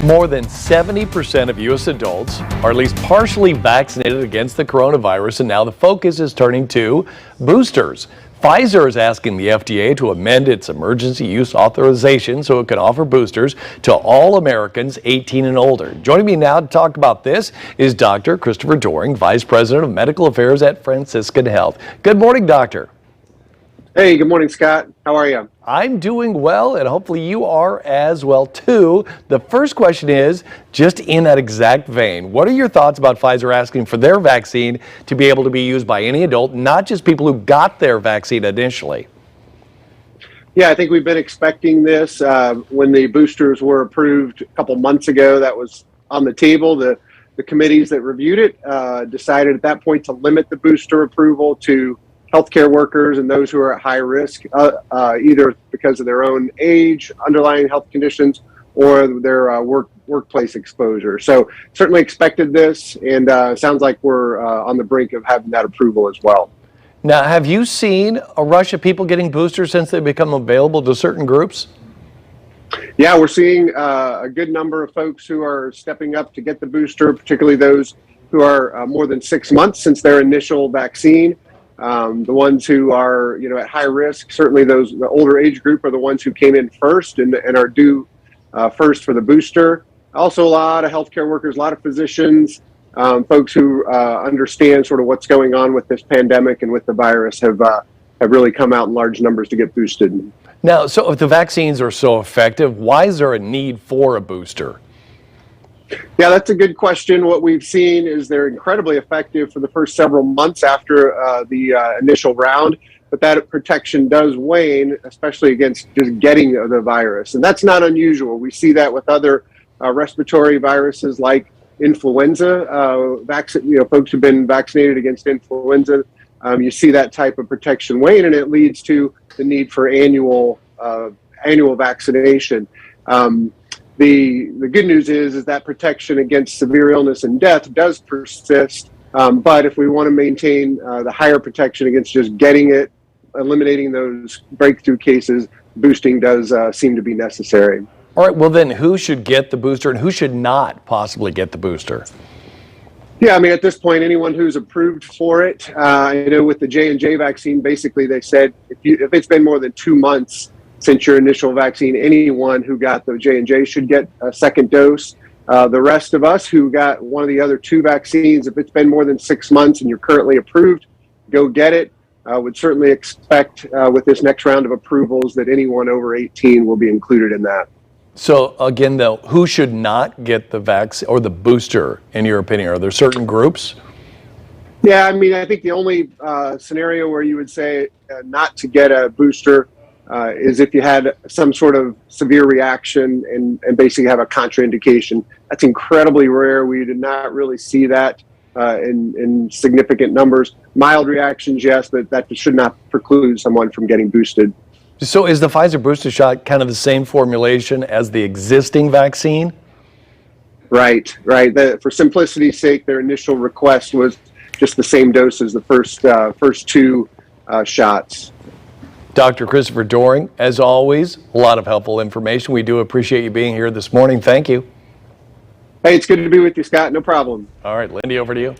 More than 70% of U.S. adults are at least partially vaccinated against the coronavirus, and now the focus is turning to boosters. Pfizer is asking the FDA to amend its emergency use authorization so it can offer boosters to all Americans 18 and older. Joining me now to talk about this is Dr. Christopher Doering, Vice President of Medical Affairs at Franciscan Health. Good morning, Doctor. Hey, good morning, Scott. How are you? I'm doing well, and hopefully you are as well, too. The first question is, just in that exact vein, what are your thoughts about Pfizer asking for their vaccine to be able to be used by any adult, not just people who got their vaccine initially? Yeah, I think we've been expecting this. When the boosters were approved a couple months ago, that was on the table. The committees that reviewed it decided at that point to limit the booster approval to healthcare workers and those who are at high risk, either because of their own age, underlying health conditions, or their workplace exposure. So certainly expected this, and sounds like we're on the brink of having that approval as well. Now, have you seen a rush of people getting boosters since they become available to certain groups? Yeah, we're seeing a good number of folks who are stepping up to get the booster, particularly those who are more than 6 months since their initial vaccine. The ones who are, at high risk, certainly the older age group are the ones who came in first and are due first for the booster. Also, a lot of healthcare workers, a lot of physicians, folks who understand sort of what's going on with this pandemic and with the virus have really come out in large numbers to get boosted. Now, so if the vaccines are so effective, why is there a need for a booster? Yeah, that's a good question. What we've seen is they're incredibly effective for the first several months after the initial round, but that protection does wane, especially against just getting the virus. And that's not unusual. We see that with other respiratory viruses like influenza. Folks who've been vaccinated against influenza, you see that type of protection wane, and it leads to the need for annual vaccination. The good news is that protection against severe illness and death does persist, but if we want to maintain the higher protection against just getting it, eliminating those breakthrough cases, boosting does seem to be necessary. All right, well then, who should get the booster and who should not possibly get the booster? Yeah, I mean, at this point, anyone who's approved for it, with the J&J vaccine, basically they said if it's been more than 2 months since your initial vaccine, anyone who got the J&J should get a second dose. The rest of us who got one of the other 2 vaccines, if it's been more than 6 months and you're currently approved, go get it. Would certainly expect with this next round of approvals that anyone over 18 will be included in that. So again, though, who should not get the vaccine or the booster, in your opinion? Are there certain groups? Yeah, I mean, I think the only scenario where you would say not to get a booster is if you had some sort of severe reaction and basically have a contraindication. That's incredibly rare. We did not really see that in significant numbers. Mild reactions, yes, but that should not preclude someone from getting boosted. So is the Pfizer booster shot kind of the same formulation as the existing vaccine? Right. For simplicity's sake, their initial request was just the same dose as the first 2 shots. Dr. Christopher Doering, as always, a lot of helpful information. We do appreciate you being here this morning. Thank you. Hey, it's good to be with you, Scott. No problem. All right, Lindy, over to you.